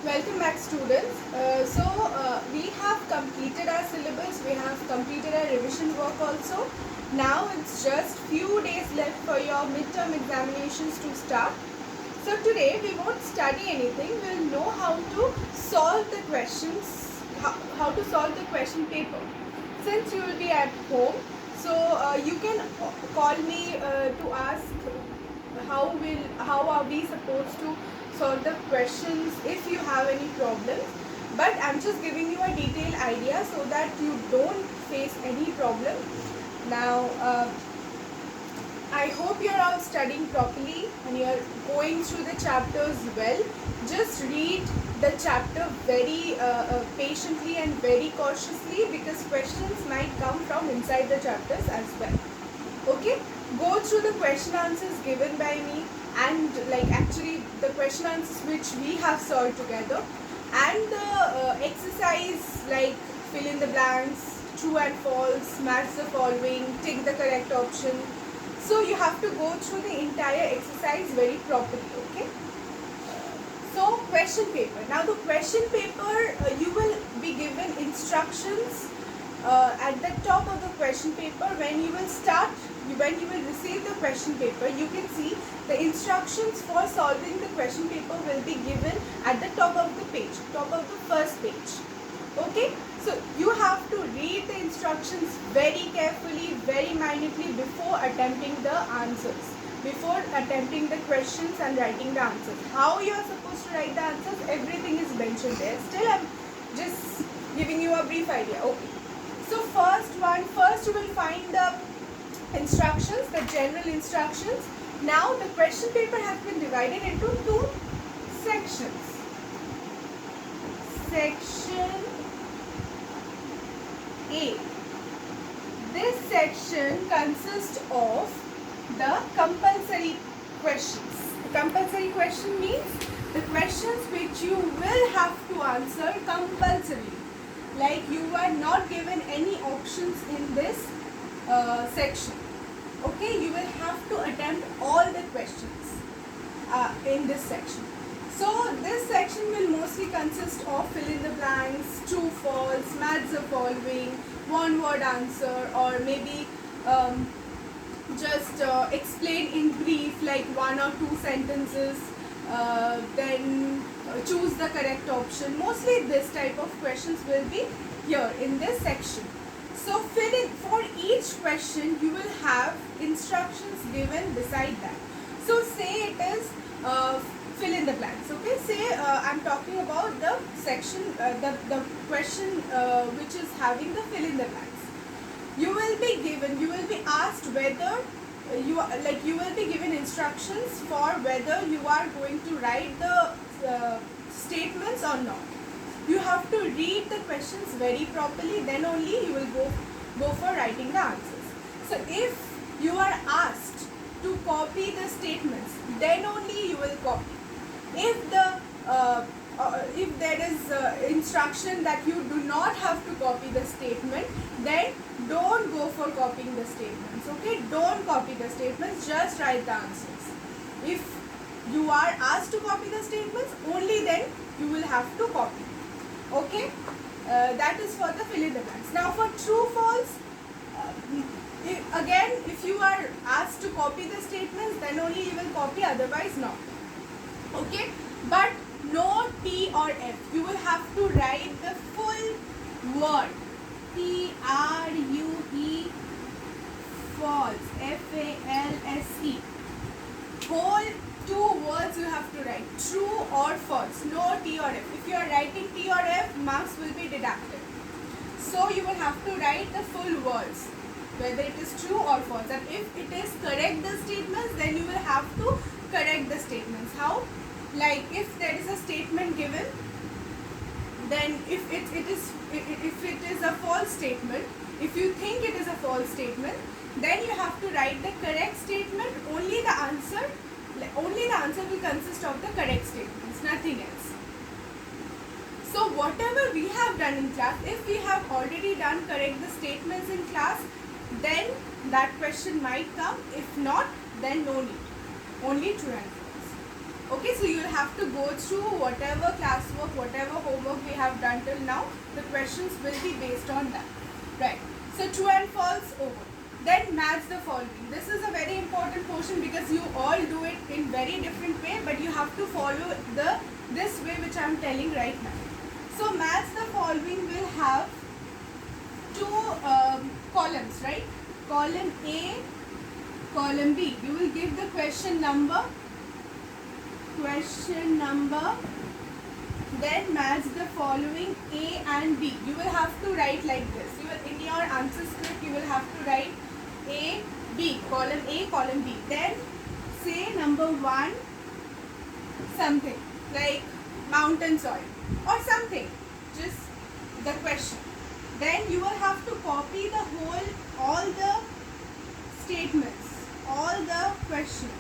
Welcome back, students. We have completed our syllabus, we have completed our revision work also. Now it's just few days left for your midterm examinations to start. So today we won't study anything, we'll know how to solve the questions, how to solve the question paper. Since you will be at home, you can call me to ask how are we supposed to solve the questions if you have any problems, but I'm just giving you a detailed idea so that you don't face any problem. Now I hope you're all studying properly and you're going through the chapters well. Just read the chapter very patiently and very cautiously, because questions might come from inside the chapters as well. Okay, go through the question answers given by me, and actually the question answers which we have solved together, and the exercise like fill in the blanks, true and false, match the following, tick the correct option. So you have to go through the entire exercise very properly. Okay, so question paper. Now the question paper, you will be given instructions at the top of the question paper. When you will receive the question paper, you can see the instructions for solving the question paper will be given at the top of the page, top of the first page. Okay, so you have to read the instructions very carefully, very minutely before attempting the answers, before attempting the questions and writing the answers. How you are supposed to write the answers, everything is mentioned there. Still, I'm just giving you a brief idea. Okay, so first you will find the instructions, the general instructions. Now the question paper has been divided into two sections. Section A. This section consists of the compulsory questions. The compulsory question means the questions which you will have to answer compulsorily. Like you are not given any options in this section. Okay, you will have to attempt all the questions in this section. So this section will mostly consist of fill in the blanks, true, false, match the following, one word answer, or maybe just explain in brief like one or two sentences, then choose the correct option. Mostly this type of questions will be here in this section. So fill in, for each question you will have instructions given beside that. So say it is fill in the blanks. Okay, say I'm talking about the section, the question which is having the fill in the blanks. You will be asked whether you will be given instructions for whether you are going to write the statements or not. You have to read the questions very properly, then only you will go for writing the answers. So if you are asked to copy the statements, then only you will copy. If there is instruction that you do not have to copy the statement, then don't go for copying the statements. Okay, don't copy the statements, just write the answers. If you are asked to copy the statements, only then you will have to copy. Okay, that is for the fill in the blanks. Now for true false, again if you are asked to copy the statements, then only you will copy, otherwise not. Okay, but no T or F. You will have to write the full word. TRUE, false, FALSE. Whole two words you have to write, true or false, no T or F. If you are writing T or F, marks will be deducted. So you will have to write the full words, whether it is true or false. And if it is correct the statements, then you will have to correct the statements. How? Like if there is a statement given, then if it is a false statement, if you think it is a false statement, then you have to write the correct statement. Only the answer will consist of the correct statements, nothing else. So whatever we have done in class, if we have already done correct the statements in class, then that question might come. If not, then no need. Only true and false. Okay, so you'll have to go through whatever classwork, whatever homework we have done till now. The questions will be based on that. Right. So true and false over. Then match the following. This is a very important portion because you all do it in very different way, but you have to follow this way which I am telling right now. So match the following will have two columns, right? Column A, column B. You will give the question number, then match the following A and B. You will have to write like this. You will, in your answer script, you will have to write A, B, column A, column B. Then say number 1 something like mountain soil or something, just the question. Then you will have to copy all the statements, all the questions.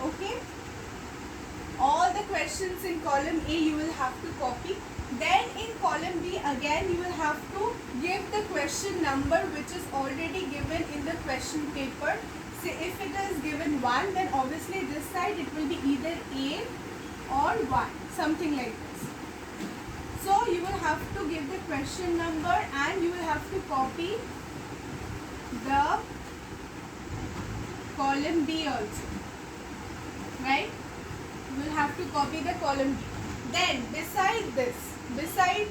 Okay, all the questions in column A you will have to copy. Then in column B again you will have to give the question number which is already given in the question paper. Say if it is given 1, then obviously this side it will be either A or 1, something like this. So you will have to give the question number and you will have to copy the column B also, right? You will have to copy the column B. Then beside this, beside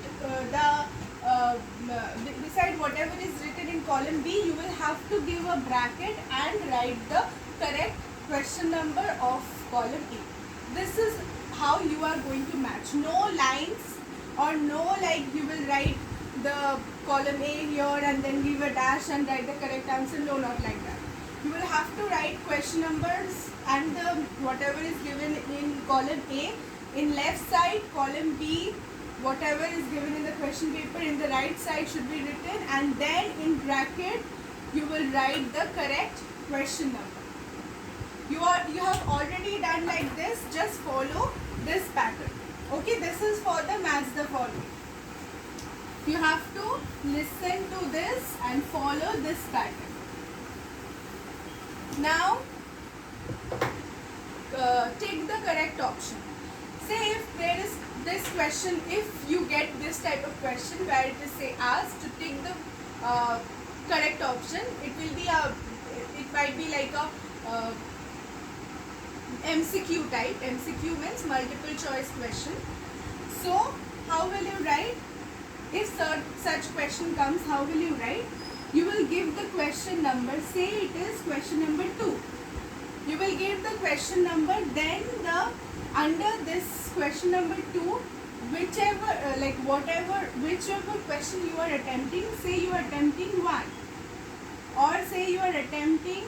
whatever is written in column B, you will have to give a bracket and write the correct question number of column A. This is how you are going to match. No lines or no like you will write the column A here and then give a dash and write the correct answer. No, not like that. You will have to write question numbers and whatever is given in column A. In left side, column B, whatever is given in the question paper in the right side should be written, and then in bracket you will write the correct question number. You have already done like this. Just follow this pattern. Okay, this is for the match the following. You have to listen to this and follow this pattern. Now take the correct option. Say if there is this question, if you get this type of question where it is say asked to take the correct option, it might be like a MCQ type. MCQ means multiple choice question. So how will you write? If such question comes, how will you write? You will give the question number. Say it is question number 2. You will give the question number, then under this question number 2, whichever question you are attempting, say you are attempting 1 or say you are attempting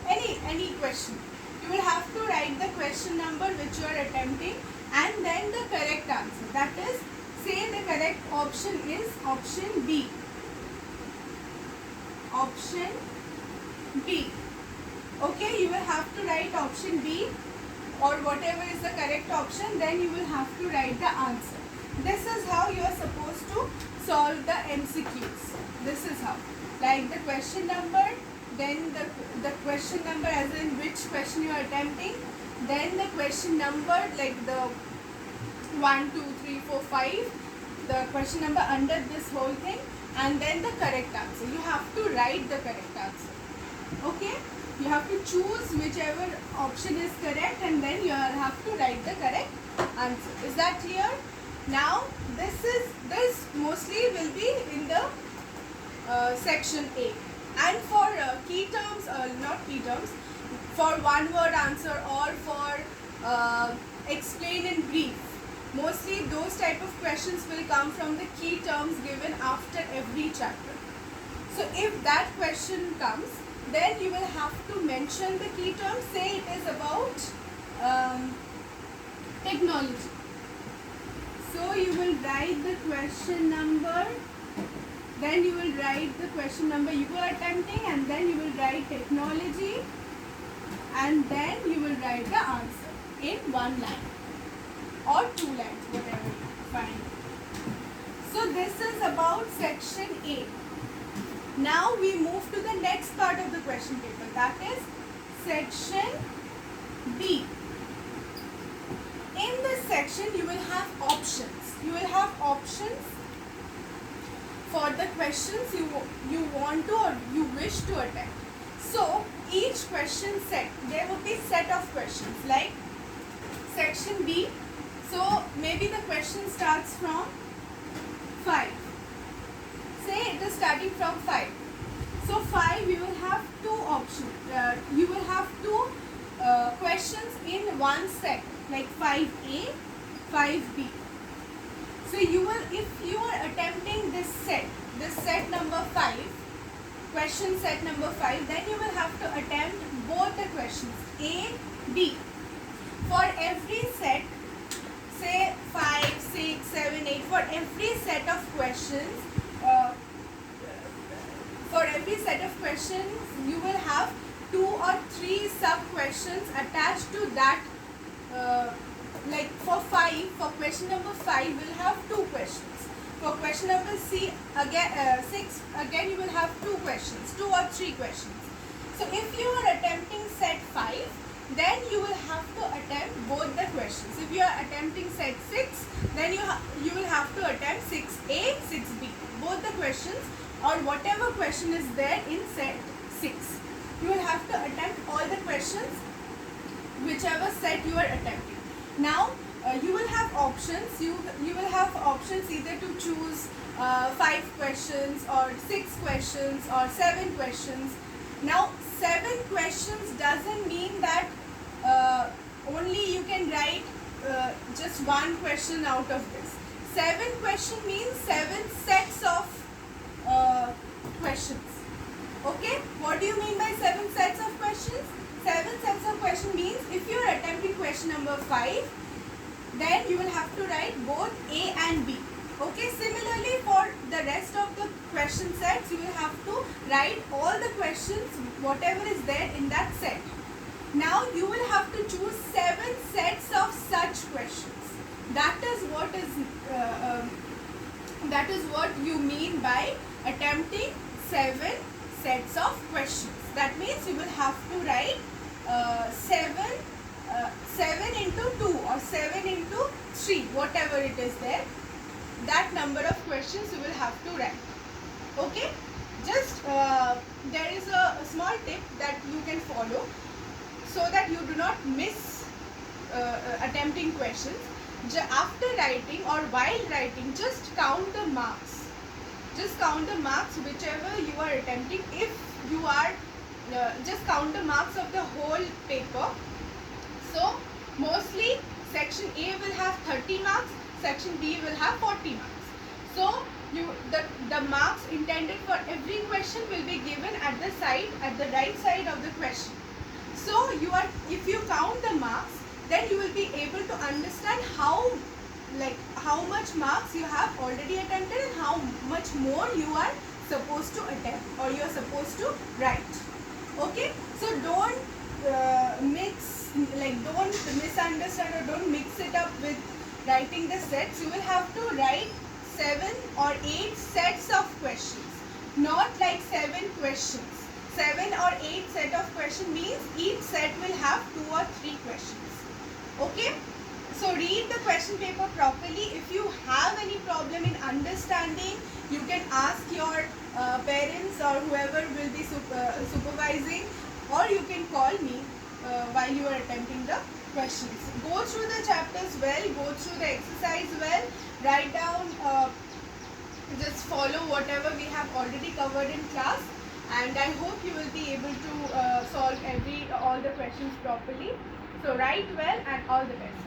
any question, you will have to write the question number which you are attempting and then the correct answer. That is, say the correct option is option B. Option B. Okay, you will have to write option B or whatever is the correct option, then you will have to write the answer. This is how you are supposed to solve the MCQs. This is how. Like the question number, then the question number as in which question you are attempting, then the question number like the 1, 2, 3, 4, 5, the question number under this whole thing, and then the correct answer. You have to write the correct answer. Okay? You have to choose whichever option is correct and then you have to write the correct answer. Is that clear? Now this mostly will be in the section A. And for key terms, not key terms, for one word answer or for explain in brief, mostly those type of questions will come from the key terms given after every chapter. So if that question comes, then you will have to mention the key terms. Say it is about technology. So you will write the question number, then you will write the question number you are attempting, and then you will write technology, and then you will write the answer in 1 line or 2 lines, whatever you find. So this is about section A. Now we move to the next part of the question paper, that is section B. section you will have options. You will have options for the questions you want to or you wish to attempt. So each question set, there will be set of questions like section B. So maybe the question starts from 5. Say it is starting from 5. So 5 you will have two options. You will have two questions in one set, like 5A, 5B. So you will, if you are attempting this set number 5, question set number 5, then you will have to attempt both the questions A, B. For every set, say 5, 6, 7, 8, for every set of questions, you will have 2 or 3 sub questions attached to that. Like for question number 5 we'll have 2 questions. For question number 6 again you will have 2 questions, 2 or 3 questions. So if you are attempting set 5, then you will have to attempt both the questions. If you are attempting set 6, then you will have to attempt 6A, 6B, both the questions, or whatever question is there in set 6. You will have to attempt all the questions, whichever set you are attempting. Now you will have options. You will have options either to choose 5 questions or 6 questions or 7 questions. Now 7 questions doesn't mean that only you can write just one question out of this. 7 question means 7 sets of questions. Okay, what do you mean by 7 sets of questions? 7 sets of question means if you are attempting question number 5, then you will have to write both A and B. Okay, similarly for the rest of the question sets, you will have to write all the questions, whatever is there in that set. Now you will have to choose 7 sets of such questions. That is what you mean by attempting 7 sets of questions. That means you will have to write 7 into 2 or 7 into 3, whatever it is there. That number of questions you will have to write. Okay, just there is a small tip that you can follow so that you do not miss attempting questions. After writing or while writing, just count the marks. Just count the marks whichever you are attempting. If you are just count the marks of the whole paper. So mostly section A will have 30 marks, section B will have 40 marks. So the marks intended for every question will be given at the right side of the question. So if you count the marks, then you will be able to understand how much marks you have already attempted and how much more you are supposed to attempt or you are supposed to write. Okay, so don't misunderstand or don't mix it up with writing the sets. You will have to write 7 or 8 sets of questions, not like 7 questions. 7 or 8 set of questions means each set will have 2 or 3 questions. Okay, so read the question paper properly. If you have any problem in understanding, you can ask your parents or whoever will be supervising, or you can call me while you are attempting the questions. Go through the chapters well, go through the exercise well, write down, just follow whatever we have already covered in class, and I hope you will be able to solve all the questions properly. So write well and all the best.